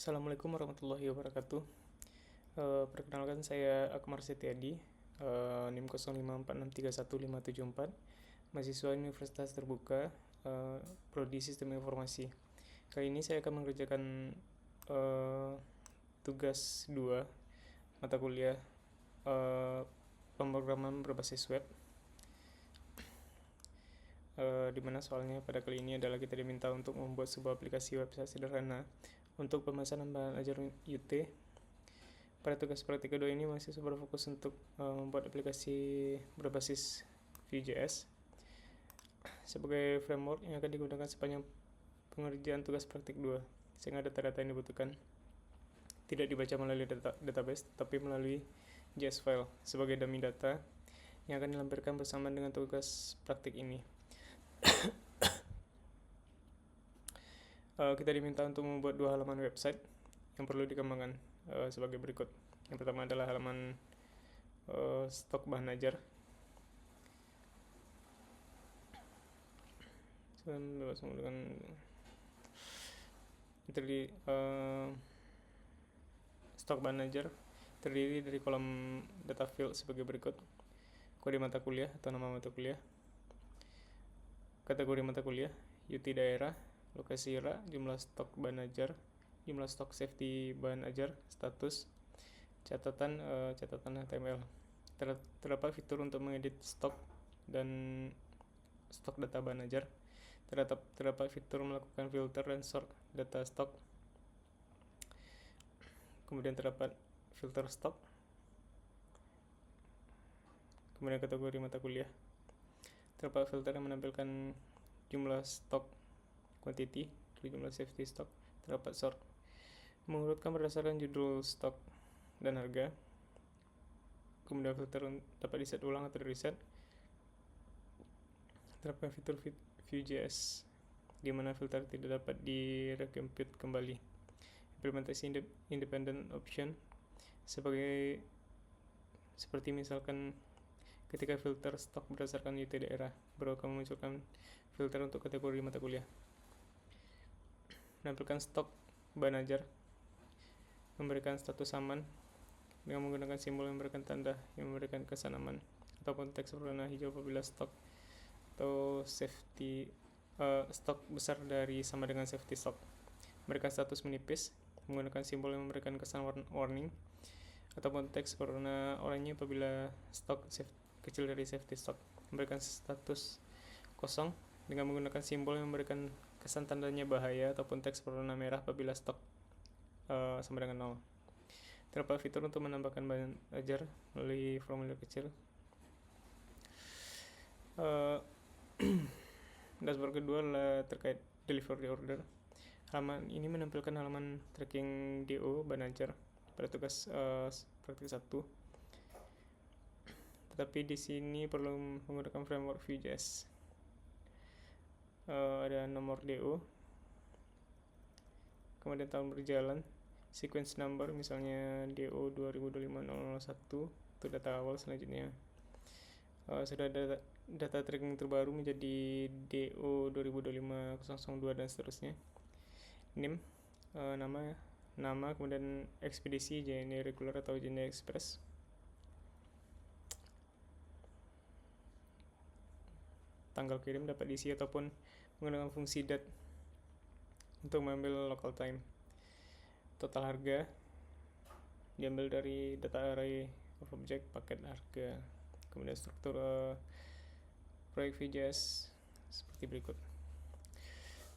Assalamualaikum warahmatullahi wabarakatuh. Perkenalkan saya Akmar Setiadi, NIM 0546315574, mahasiswa Universitas Terbuka, Prodi Sistem Informasi. Kali ini saya akan mengerjakan tugas 2 mata kuliah pemrograman berbasis web, di mana soalnya pada kali ini adalah kita diminta untuk membuat sebuah aplikasi website sederhana untuk pemesanan bahan ajar UT. Pada tugas praktik kedua ini mahasiswa berfokus untuk membuat aplikasi berbasis Vue.js sebagai framework yang akan digunakan sepanjang pengerjaan tugas praktik 2, sehingga data-data yang dibutuhkan tidak dibaca melalui database, tapi melalui JS file sebagai dummy data yang akan dilampirkan bersamaan dengan tugas praktik ini. Kita diminta untuk membuat 2 halaman website yang perlu dikembangkan sebagai berikut. Yang pertama adalah halaman stok bahan ajar. Stok bahan ajar terdiri dari kolom data field sebagai berikut: kode mata kuliah atau nama mata kuliah, kategori mata kuliah, UT daerah, lokasi IRA, jumlah stok bahan ajar, jumlah stok safety bahan ajar, status, catatan HTML. Terdapat fitur untuk mengedit stok dan stok data bahan ajar. Terdapat fitur melakukan filter dan sort data stok. Kemudian terdapat filter stok. Kemudian kategori mata kuliah. Terdapat filter yang menampilkan jumlah stok quantity, jumlah safety stok. Terdapat sort mengurutkan berdasarkan judul stok dan harga. Kemudian filter dapat di-set ulang atau di-reset. Terdapat fitur Vue.js di mana filter tidak dapat di-recompute kembali. Implementasi independent option seperti misalkan ketika filter stok berdasarkan UT daerah, baru akan memunculkan filter untuk kategori mata kuliah. Menampilkan stok bahan ajar, memberikan status aman dengan menggunakan simbol yang memberikan tanda yang memberikan kesan aman, ataupun teks berwarna hijau apabila stok atau stok besar dari sama dengan safety stock. Memberikan status menipis menggunakan simbol yang memberikan kesan warning, ataupun teks berwarna oranye apabila stok kecil dari safety stock. Memberikan status kosong dengan menggunakan simbol yang memberikan kesan tandanya bahaya, ataupun teks berwarna merah apabila stok sama dengan 0. Terdapat fitur untuk menambahkan bahan ajar melalui formulir kecil. Dashboard kedua adalah terkait delivery order. Halaman ini menampilkan halaman tracking DO bahan ajar pada tugas praktik 1. Tetapi di sini perlu menggunakan framework Vue.js. Ada nomor DO, kemudian tahun berjalan, sequence number, misalnya DO 2025-001, itu data awal. Selanjutnya sudah ada data tracking terbaru menjadi DO 2025-002 dan seterusnya. NIM, nama, kemudian ekspedisi, JNE regular atau JNE express. Tanggal kirim dapat diisi ataupun menggunakan fungsi dat untuk mengambil local time. Total harga diambil dari data array of object paket harga. Kemudian struktur proyek Vue.js seperti berikut.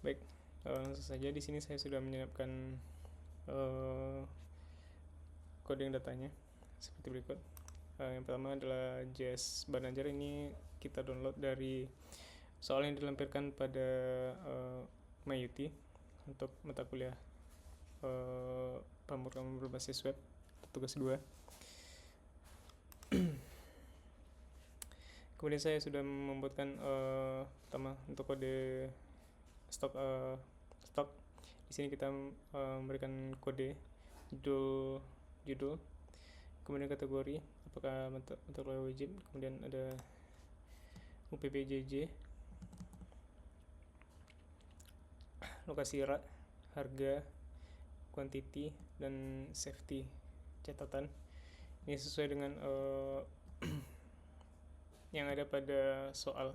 Baik, langsung saja. Di sini saya sudah menyiapkan coding datanya seperti berikut. Yang pertama adalah JS bahan ajar. Ini kita download dari soal yang dilampirkan pada MyUT untuk mata kuliah pemrograman berbasis web tugas 2. Kemudian saya sudah membuatkan pertama untuk kode stok. Di sini kita memberikan kode judul, kemudian kategori apakah mata kuliah wajib, kemudian ada UPBJJ, lokasi IRA, harga, quantity dan safety catatan. Ini sesuai dengan yang ada pada soal.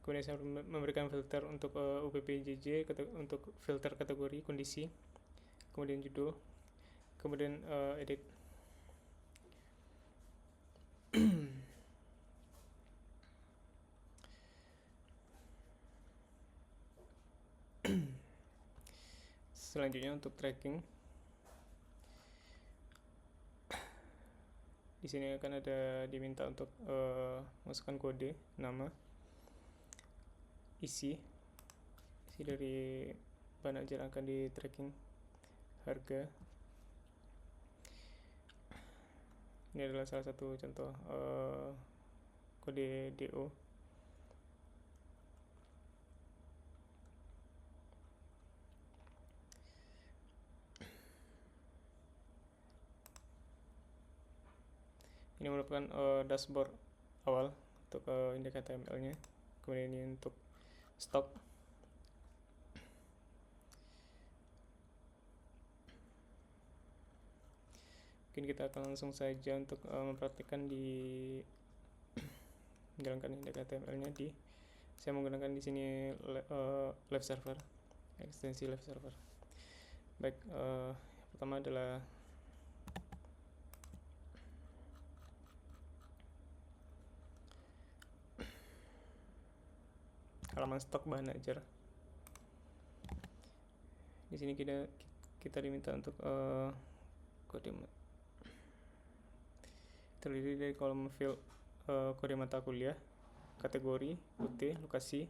Kemudian saya memberikan filter untuk UPPJJ untuk filter kategori kondisi, kemudian judul, kemudian edit. Selanjutnya untuk tracking, di sini akan ada diminta untuk masukkan kode, nama, isi dari bahan ajar akan di tracking, harga. Ini adalah salah satu contoh kode DO. Ini merupakan dashboard awal untuk indeks HTML-nya. Kemudian ini untuk stok. Mungkin kita akan langsung saja untuk mempraktikkan di menjalankan indeks HTML-nya saya menggunakan di sini live server, ekstensi live server. Baik, pertama adalah halaman stok bahan ajar. Di sini kita diminta untuk kode terdiri dari kolom field kode mata kuliah, kategori, UT, lokasi,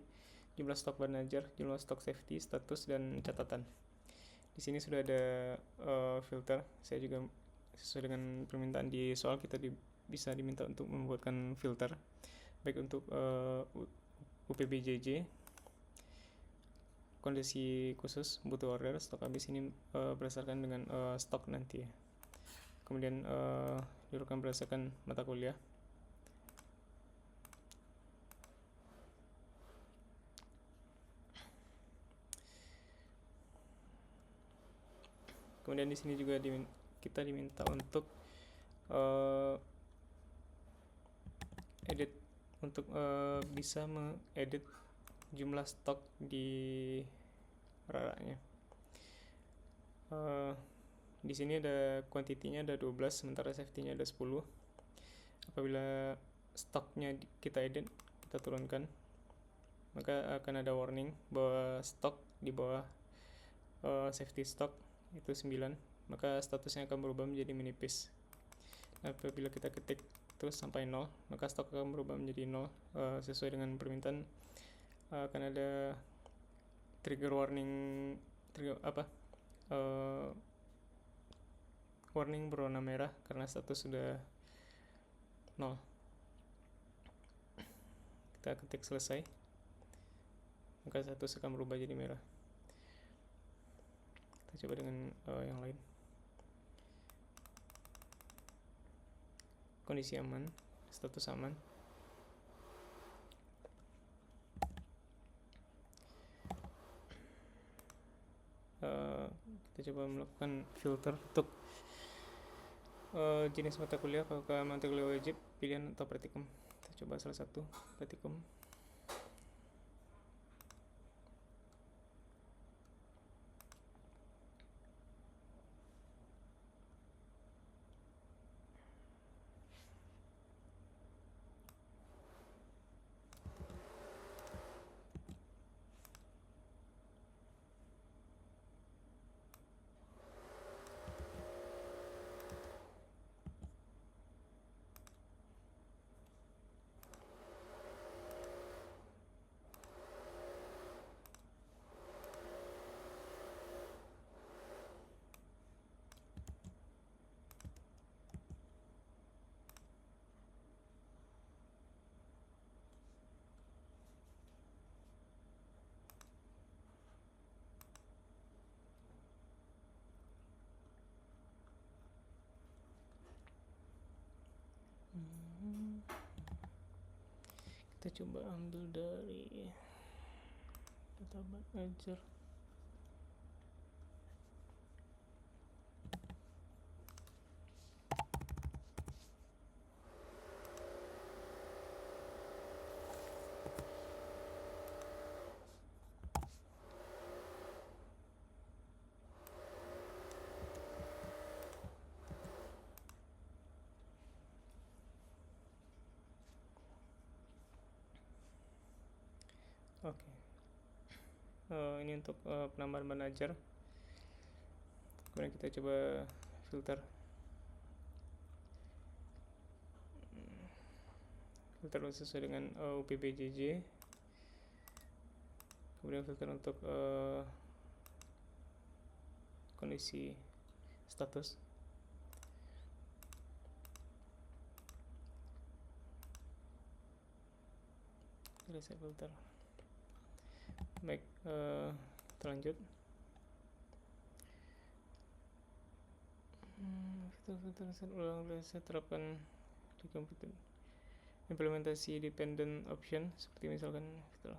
jumlah stok bahan ajar, jumlah stok safety, status, dan catatan. Di sini sudah ada filter. Saya juga sesuai dengan permintaan di soal kita bisa diminta untuk membuatkan filter, baik untuk UPBJJ, kondisi khusus, butuh order, stok habis. Ini berdasarkan dengan stok nanti ya. Kemudian diurutan berdasarkan mata kuliah. Kemudian di sini juga kita diminta untuk edit, untuk bisa mengedit jumlah stok di raranya. Di sini ada kuantitinya ada 12, sementara safety-nya ada 10. Apabila stoknya kita edit, kita turunkan, maka akan ada warning bahwa stok di bawah safety stock itu 9, maka statusnya akan berubah menjadi menipis. Apabila kita ketik terus sampai 0, maka stok akan berubah menjadi 0 sesuai dengan permintaan. Akan ada trigger warning, warning berwarna merah karena status sudah 0. Kita ketik selesai, maka status akan berubah jadi merah. Kita coba dengan yang lain. Kondisi aman, status aman. Kita coba melakukan filter untuk jenis mata kuliah. Apakah mata kuliah wajib, pilihan, atau praktikum. Kita coba salah satu, praktikum. Kita coba ambil dari data bahan ajar. Oke. Ini untuk penambahan manajer. Kemudian kita coba filter sesuai dengan UPBJJ. Kemudian filter untuk kondisi status. Reset filter. Baik, kita lanjut. Filter reset ulang, reset terapkan di komputer. Implementasi dependent option seperti misalkan filter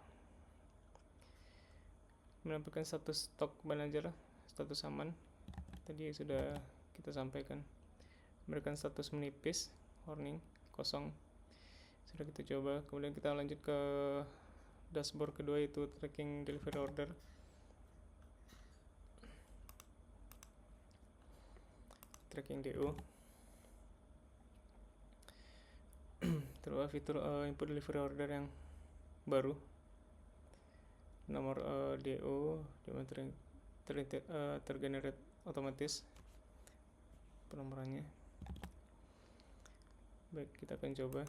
menampilkan status stock manager, status aman. Tadi sudah kita sampaikan. Memberikan status menipis, warning, kosong. Sudah kita coba. Kemudian kita lanjut ke dashboard kedua, yaitu tracking delivery order. Tracking DO. Terus fitur input delivery order yang baru. Nomor DO tergenerate otomatis penomorannya. Baik, kita akan coba.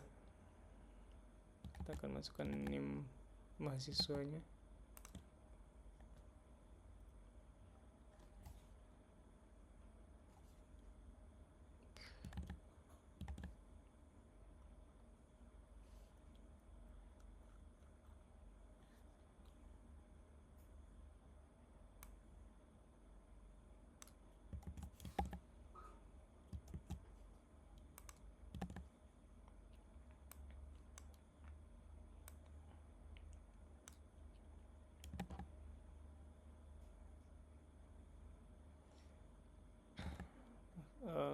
Kita akan masukkan NIM mahasiswanya.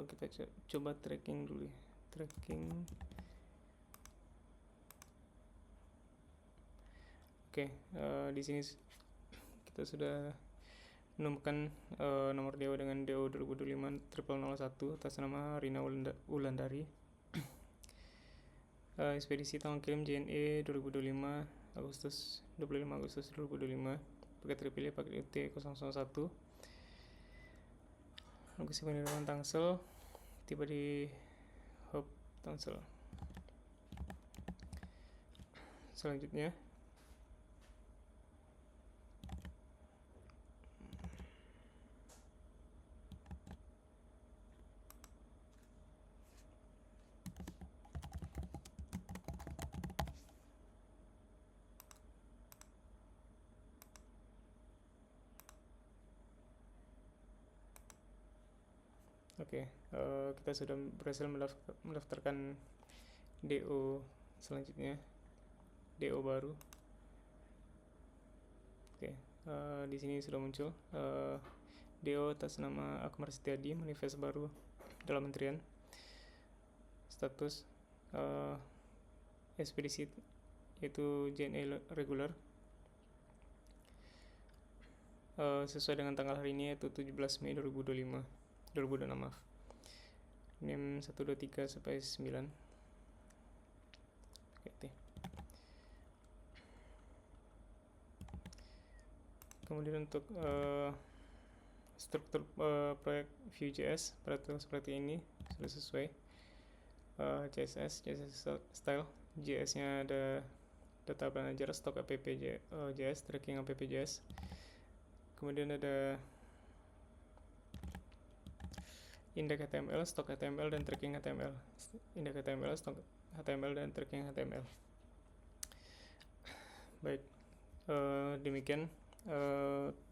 Kita coba tracking dulu ya. Tracking. Oke, di sini kita sudah menemukan nomor DO dengan DO 2025-0001 atas nama Rina Wulandari. Ekspedisi tanggal kirim JNE 2025 Agustus 2025. Paket terpilih paket UT 001. Lokasi pengiriman Tangsel, tiba di hub Tangsel. Selanjutnya kita sudah berhasil mendaftarkan DO selanjutnya, DO baru. Di sini sudah muncul DO atas nama Akmar Setiadi, manifest baru dalam menterian. Status ekspedisi yaitu JNE regular, sesuai dengan tanggal hari ini, yaitu 17 Mei 2026 maaf. NIM 123 sampai 9. Kemudian untuk struktur proyek Vue.js pada seperti ini sudah sesuai. CSS style, JS-nya ada data manager, stock app.js, tracking app.js. Kemudian ada index HTML, stock HTML, dan tracking HTML. Index HTML, stock HTML, dan tracking HTML. Baik, demikian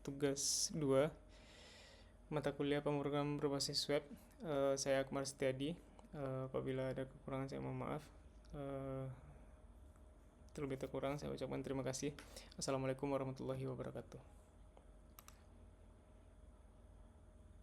tugas 2 mata kuliah pemrograman berbasis web. Saya Akmar Setiadi. Apabila ada kekurangan saya mohon maaf. Terlebih kurang saya ucapkan terima kasih. Assalamualaikum warahmatullahi wabarakatuh.